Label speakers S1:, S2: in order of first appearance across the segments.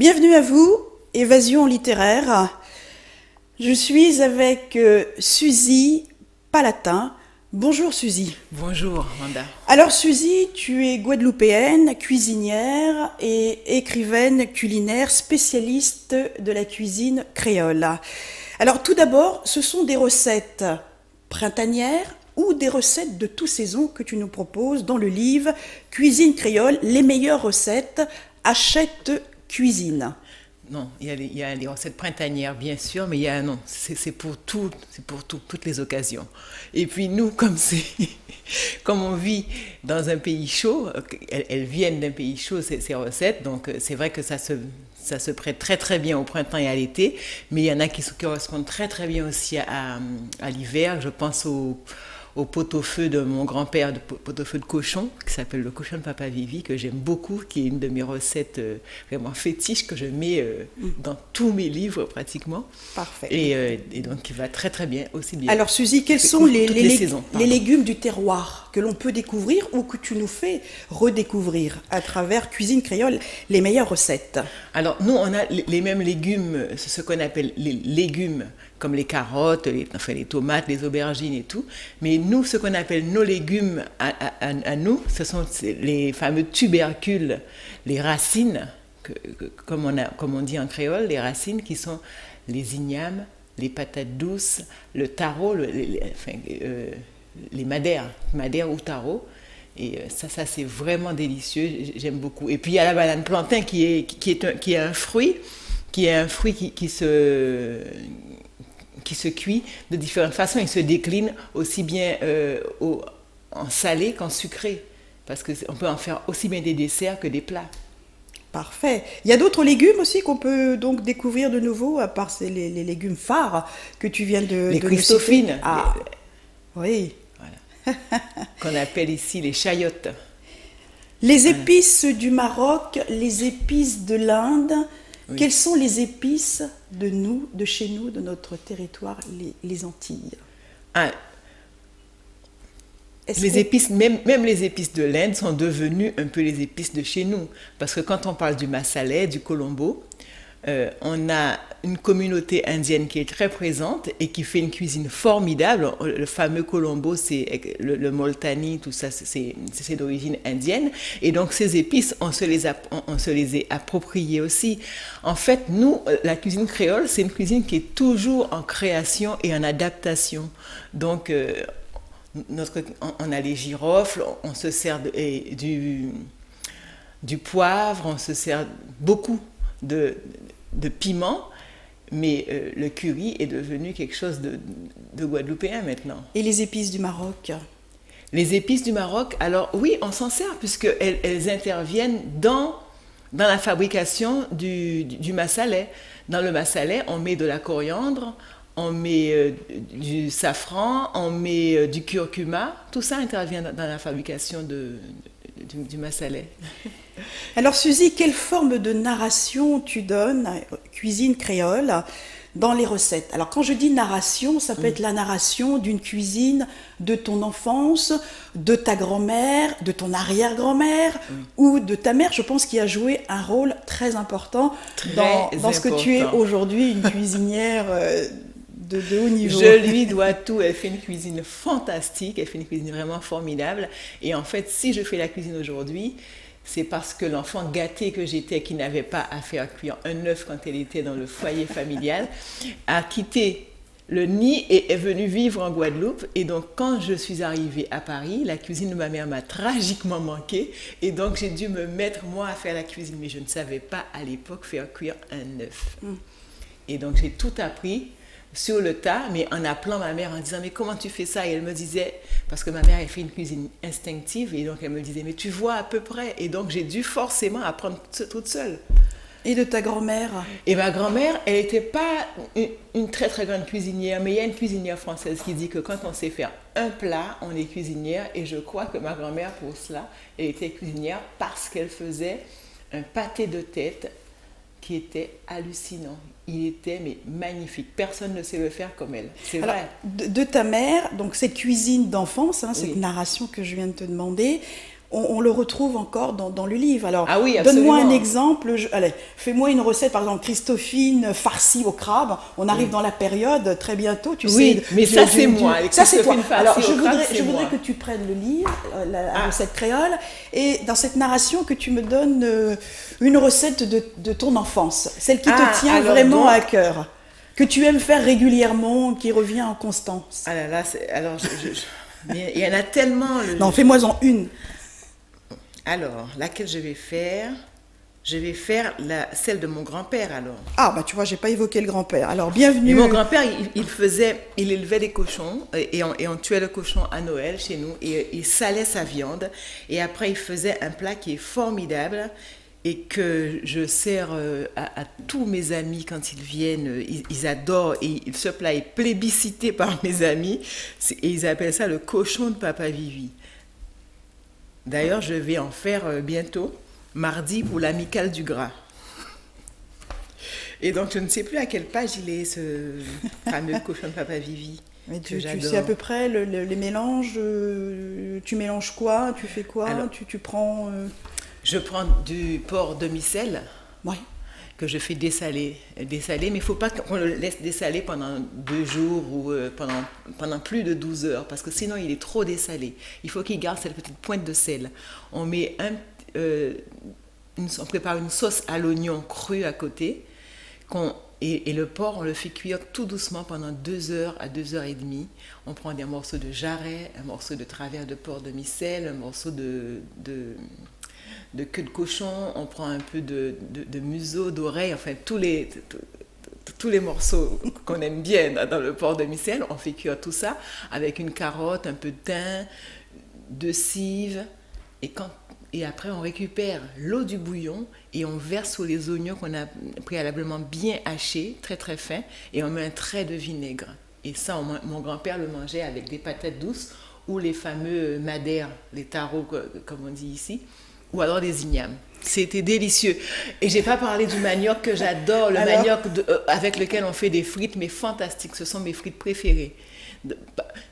S1: Bienvenue à vous, Évasion littéraire. Je suis avec Suzy Palatin. Bonjour Suzy.
S2: Bonjour Wanda.
S1: Alors Suzy, tu es guadeloupéenne, cuisinière et écrivaine culinaire, spécialiste de la cuisine créole. Alors tout d'abord, ce sont des recettes printanières ou des recettes de toute saison que tu nous proposes dans le livre Cuisine créole, les meilleures recettes, achète cuisine.
S2: Non, il y a les recettes printanières, bien sûr, mais c'est pour tout, toutes les occasions. Et puis nous, comme on vit dans un pays chaud, elles viennent d'un pays chaud, ces recettes, donc c'est vrai que ça se prête très très bien au printemps et à l'été, mais il y en a qui correspondent très très bien aussi à l'hiver. Je pense au pot-au-feu de mon grand-père, pot-au-feu de cochon, qui s'appelle le cochon de Papa Vivi, que j'aime beaucoup, qui est une de mes recettes vraiment fétiches, que je mets dans tous mes livres pratiquement.
S1: Parfait.
S2: Et donc qui va très très bien, aussi bien.
S1: Alors Suzy, quels sont les
S2: légumes
S1: du terroir que l'on peut découvrir ou que tu nous fais redécouvrir à travers Cuisine créole, les meilleures recettes?
S2: Alors nous, on a les mêmes légumes, ce qu'on appelle les légumes, comme les carottes, les tomates, les aubergines et tout. Mais nous, ce qu'on appelle nos légumes à nous, ce sont les fameux tubercules, les racines, comme on dit en créole, les racines qui sont les ignames, les patates douces, le taro, les madères ou taro. Et ça c'est vraiment délicieux, j'aime beaucoup. Et puis il y a la banane plantain qui est un fruit qui se cuit de différentes façons. Il se décline aussi bien en salé qu'en sucré, parce qu'on peut en faire aussi bien des desserts que des plats.
S1: Parfait. Il y a d'autres légumes aussi qu'on peut donc découvrir de nouveau, à part les légumes phares que tu viens de
S2: les christophines.
S1: Oui.
S2: Voilà. Qu'on appelle ici les chayotes.
S1: Les épices du Maroc, les épices de l'Inde. Oui. Quelles sont les épices de chez nous, de notre territoire, les Antilles?
S2: Les épices, même les épices de l'Inde sont devenues un peu les épices de chez nous. Parce que quand on parle du massalais, du colombo, on a une communauté indienne qui est très présente et qui fait une cuisine formidable. Le fameux colombo, c'est le moltani, tout ça, c'est d'origine indienne. Et donc ces épices, on se les est appropriées aussi. En fait, nous, la cuisine créole, c'est une cuisine qui est toujours en création et en adaptation. Donc, on a les girofles, on se sert du poivre, on se sert beaucoup de piment, mais le curry est devenu quelque chose de guadeloupéen maintenant.
S1: Et les épices du Maroc?
S2: Les épices du Maroc, alors oui, on s'en sert puisqu'elles interviennent dans la fabrication du massalais. Dans le massalais, on met de la coriandre, on met du safran, on met du curcuma. Tout ça intervient dans la fabrication du massalais.
S1: Alors Suzy, quelle forme de narration tu donnes à Cuisine créole dans les recettes? Alors quand je dis narration, ça peut être la narration d'une cuisine de ton enfance, de ta grand-mère, de ton arrière-grand-mère ou de ta mère. Je pense qu'il a joué un rôle très important dans ce que tu es aujourd'hui, une cuisinière de haut niveau.
S2: Je lui dois tout. Elle fait une cuisine fantastique, elle fait une cuisine vraiment formidable. Et en fait, si je fais la cuisine aujourd'hui, c'est parce que l'enfant gâté que j'étais, qui n'avait pas à faire cuire un œuf quand elle était dans le foyer familial, a quitté le nid et est venue vivre en Guadeloupe. Et donc, quand je suis arrivée à Paris, la cuisine de ma mère m'a tragiquement manqué. Et donc, j'ai dû me mettre, moi, à faire la cuisine. Mais je ne savais pas, à l'époque, faire cuire un œuf. Et donc, j'ai tout appris sur le tas, mais en appelant ma mère en disant « Mais comment tu fais ça ?» Et elle me disait, parce que ma mère elle fait une cuisine instinctive, et donc elle me disait « Mais tu vois à peu près ?» Et donc j'ai dû forcément apprendre toute seule.
S1: Et de ta grand-mère?
S2: Et ma grand-mère, elle n'était pas une très très grande cuisinière, mais il y a une cuisinière française qui dit que quand on sait faire un plat, on est cuisinière, et je crois que ma grand-mère, pour cela, elle était cuisinière parce qu'elle faisait un pâté de tête qui était hallucinant. Il était magnifique. Personne ne sait le faire comme elle. C'est
S1: alors,
S2: vrai.
S1: De ta mère, donc cette cuisine d'enfance, cette narration que je viens de te demander, on le retrouve encore dans le livre. Alors,
S2: Ah oui,
S1: donne-moi un
S2: absolument.
S1: exemple. Allez, fais-moi une recette, par exemple, Christophine farcie au crabe. On arrive dans la période très bientôt, tu
S2: Oui,
S1: sais.
S2: mais ça, c'est moi.
S1: Ça, c'est toi.
S2: Christophine farcie
S1: Alors,
S2: au crabe,
S1: je
S2: c'est
S1: voudrais
S2: moi.
S1: que tu prennes le livre, la recette créole, et dans cette narration, que tu me donnes une recette de ton enfance, celle qui te tient
S2: alors
S1: vraiment
S2: donc-
S1: à cœur, que tu aimes faire régulièrement, qui revient en constance.
S2: Ah là là, alors, mais il y en a tellement.
S1: Non, fais-moi-en une.
S2: Alors, laquelle je vais faire? Je vais faire celle de mon grand-père, alors.
S1: Ah, bah tu vois, j'ai pas évoqué le grand-père. Alors,
S2: Et
S1: bienvenue.
S2: mon grand-père, il élevait des cochons et on tuait le cochon à Noël chez nous et il salait sa viande et après il faisait un plat qui est formidable et que je sers à tous mes amis quand ils viennent. Ils adorent et ce plat est plébiscité par mes amis et ils appellent ça le cochon de Papa Vivi. D'ailleurs, je vais en faire bientôt, mardi, pour l'amicale du gras. Et donc, je ne sais plus à quelle page il est, ce fameux cochon de Papa Vivi.
S1: Mais
S2: que
S1: tu
S2: j'adore.
S1: sais à peu près les mélanges, tu mélanges quoi, tu fais quoi,
S2: Alors,
S1: tu prends...
S2: Je prends du porc demi-sel
S1: Ouais.
S2: que je fais dessaler, mais il ne faut pas qu'on le laisse dessaler pendant 2 jours ou pendant plus de 12 heures, parce que sinon il est trop dessalé. Il faut qu'il garde cette petite pointe de sel. On met on prépare une sauce à l'oignon cru à côté, et le porc, on le fait cuire tout doucement pendant 2 heures à 2 heures et demie. On prend des morceaux de jarret, un morceau de travers de porc demi-sel, un morceau de queue de cochon, on prend un peu de museau, d'oreille, enfin tous les morceaux qu'on aime bien dans le porc demi-sel, on fait cuire tout ça avec une carotte, un peu de thym, 2 cives, et après on récupère l'eau du bouillon et on verse sur les oignons qu'on a préalablement bien hachés, très très fins, et on met un trait de vinaigre. Et ça, mon grand-père le mangeait avec des patates douces ou les fameux madères, les tarots comme on dit ici, ou alors des ignames. C'était délicieux. Et j'ai pas parlé du manioc que j'adore, le
S1: Alors
S2: manioc avec lequel on fait des frites, mais fantastiques. Ce sont mes frites préférées.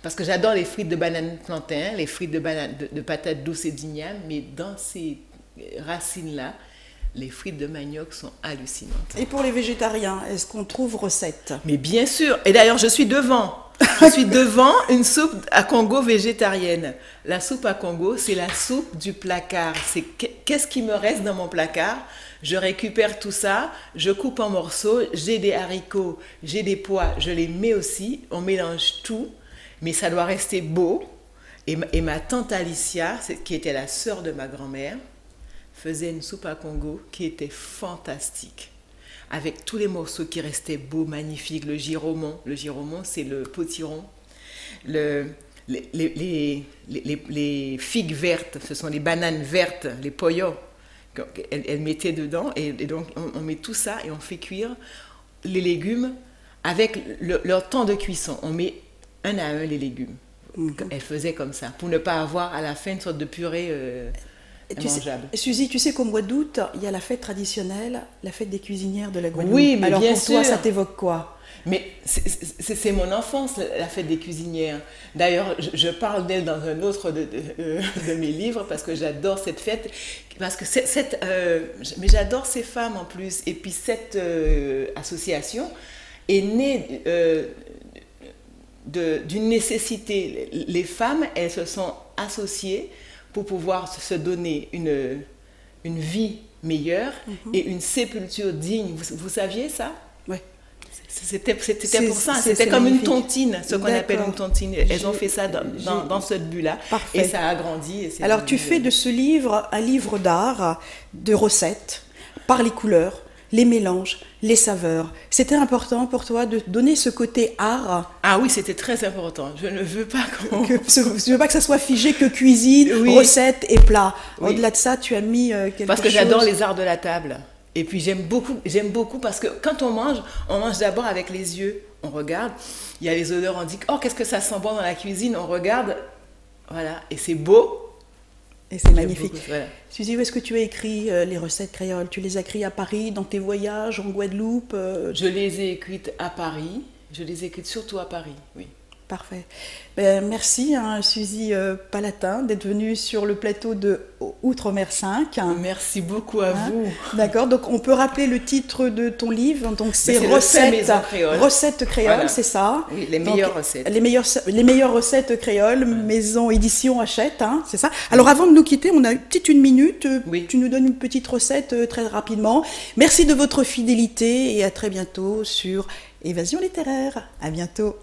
S2: Parce que j'adore les frites de banane plantain, les frites de patates douces et d'ignames, mais dans ces racines-là, les frites de manioc sont hallucinantes.
S1: Et pour les végétariens, est-ce qu'on trouve recette?
S2: Mais bien sûr. Et d'ailleurs, je suis devant. Je suis devant une soupe à Congo végétarienne. La soupe à Congo, c'est la soupe du placard. C'est qu'est-ce qui me reste dans mon placard? Je récupère tout ça, je coupe en morceaux, j'ai des haricots, j'ai des pois, je les mets aussi, on mélange tout, mais ça doit rester beau. Et ma tante Alicia, qui était la sœur de ma grand-mère, faisait une soupe à Congo qui était fantastique, avec tous les morceaux qui restaient beaux, magnifiques. Le giromon, c'est le potiron. Les figues vertes, ce sont les bananes vertes, les poyos, elle mettait dedans. Et donc, on met tout ça et on fait cuire les légumes avec leur temps de cuisson. On met un à un les légumes. Elle faisait comme ça, pour ne pas avoir à la fin une sorte de purée mangeable.
S1: Suzy, tu sais qu'au mois d'août, il y a la fête traditionnelle, la fête des cuisinières de la Guadeloupe.
S2: Oui, mais
S1: alors
S2: bien
S1: pour toi,
S2: sûr.
S1: ça t'évoque quoi?
S2: Mais c'est mon enfance, la fête des cuisinières. D'ailleurs, je parle d'elle dans un autre de mes livres parce que j'adore cette fête. Parce que mais j'adore ces femmes en plus. Et puis cette association est née d'une nécessité. Les femmes, elles se sont associées pour pouvoir se donner une vie meilleure et une sépulture digne. Vous saviez ça?
S1: Oui.
S2: C'était pour ça,
S1: c'est
S2: c'était comme
S1: magnifique.
S2: une tontine, ce qu'on appelle
S1: D'accord.
S2: une tontine. Elles ont fait ça dans ce but-là.
S1: Parfait.
S2: Et ça a grandi. Et
S1: Alors tu fais de ce livre un livre d'art, de recettes, par les couleurs, les mélanges, les saveurs. C'était important pour toi de donner ce côté art.
S2: Ah oui, c'était très important. Je ne veux pas qu'on...
S1: Je ne veux pas que ça soit figé que cuisine,
S2: Oui.
S1: recettes et plats.
S2: Oui.
S1: Au-delà de ça, tu as mis quelque chose.
S2: Parce que j'adore les arts de la table. Et puis j'aime beaucoup parce que quand on mange d'abord avec les yeux. On regarde, il y a les odeurs, on dit « Oh, qu'est-ce que ça sent bon dans la cuisine ?» On regarde, voilà, et c'est beau.
S1: Et c'est
S2: J'aime
S1: magnifique.
S2: beaucoup, voilà.
S1: Suzy, où est-ce que tu as écrit les recettes créoles? Tu les as écrites à Paris, dans tes voyages, en Guadeloupe
S2: Je les ai écrites à Paris. Je les ai écrites surtout à Paris, oui.
S1: Parfait. Ben, merci, hein, Suzy Palatin, d'être venue sur le plateau de Outre-mer 5.
S2: Merci beaucoup à vous.
S1: D'accord, donc on peut rappeler le titre de ton livre. Donc c'est Recettes créoles, voilà. C'est ça.
S2: Oui, les meilleures recettes.
S1: Les meilleures recettes créoles, Maison Édition Hachette, hein, c'est ça. Alors avant de nous quitter, on a une minute. Oui. Tu nous donnes une petite recette très rapidement. Merci de votre fidélité et à très bientôt sur Évasion littéraire. À bientôt.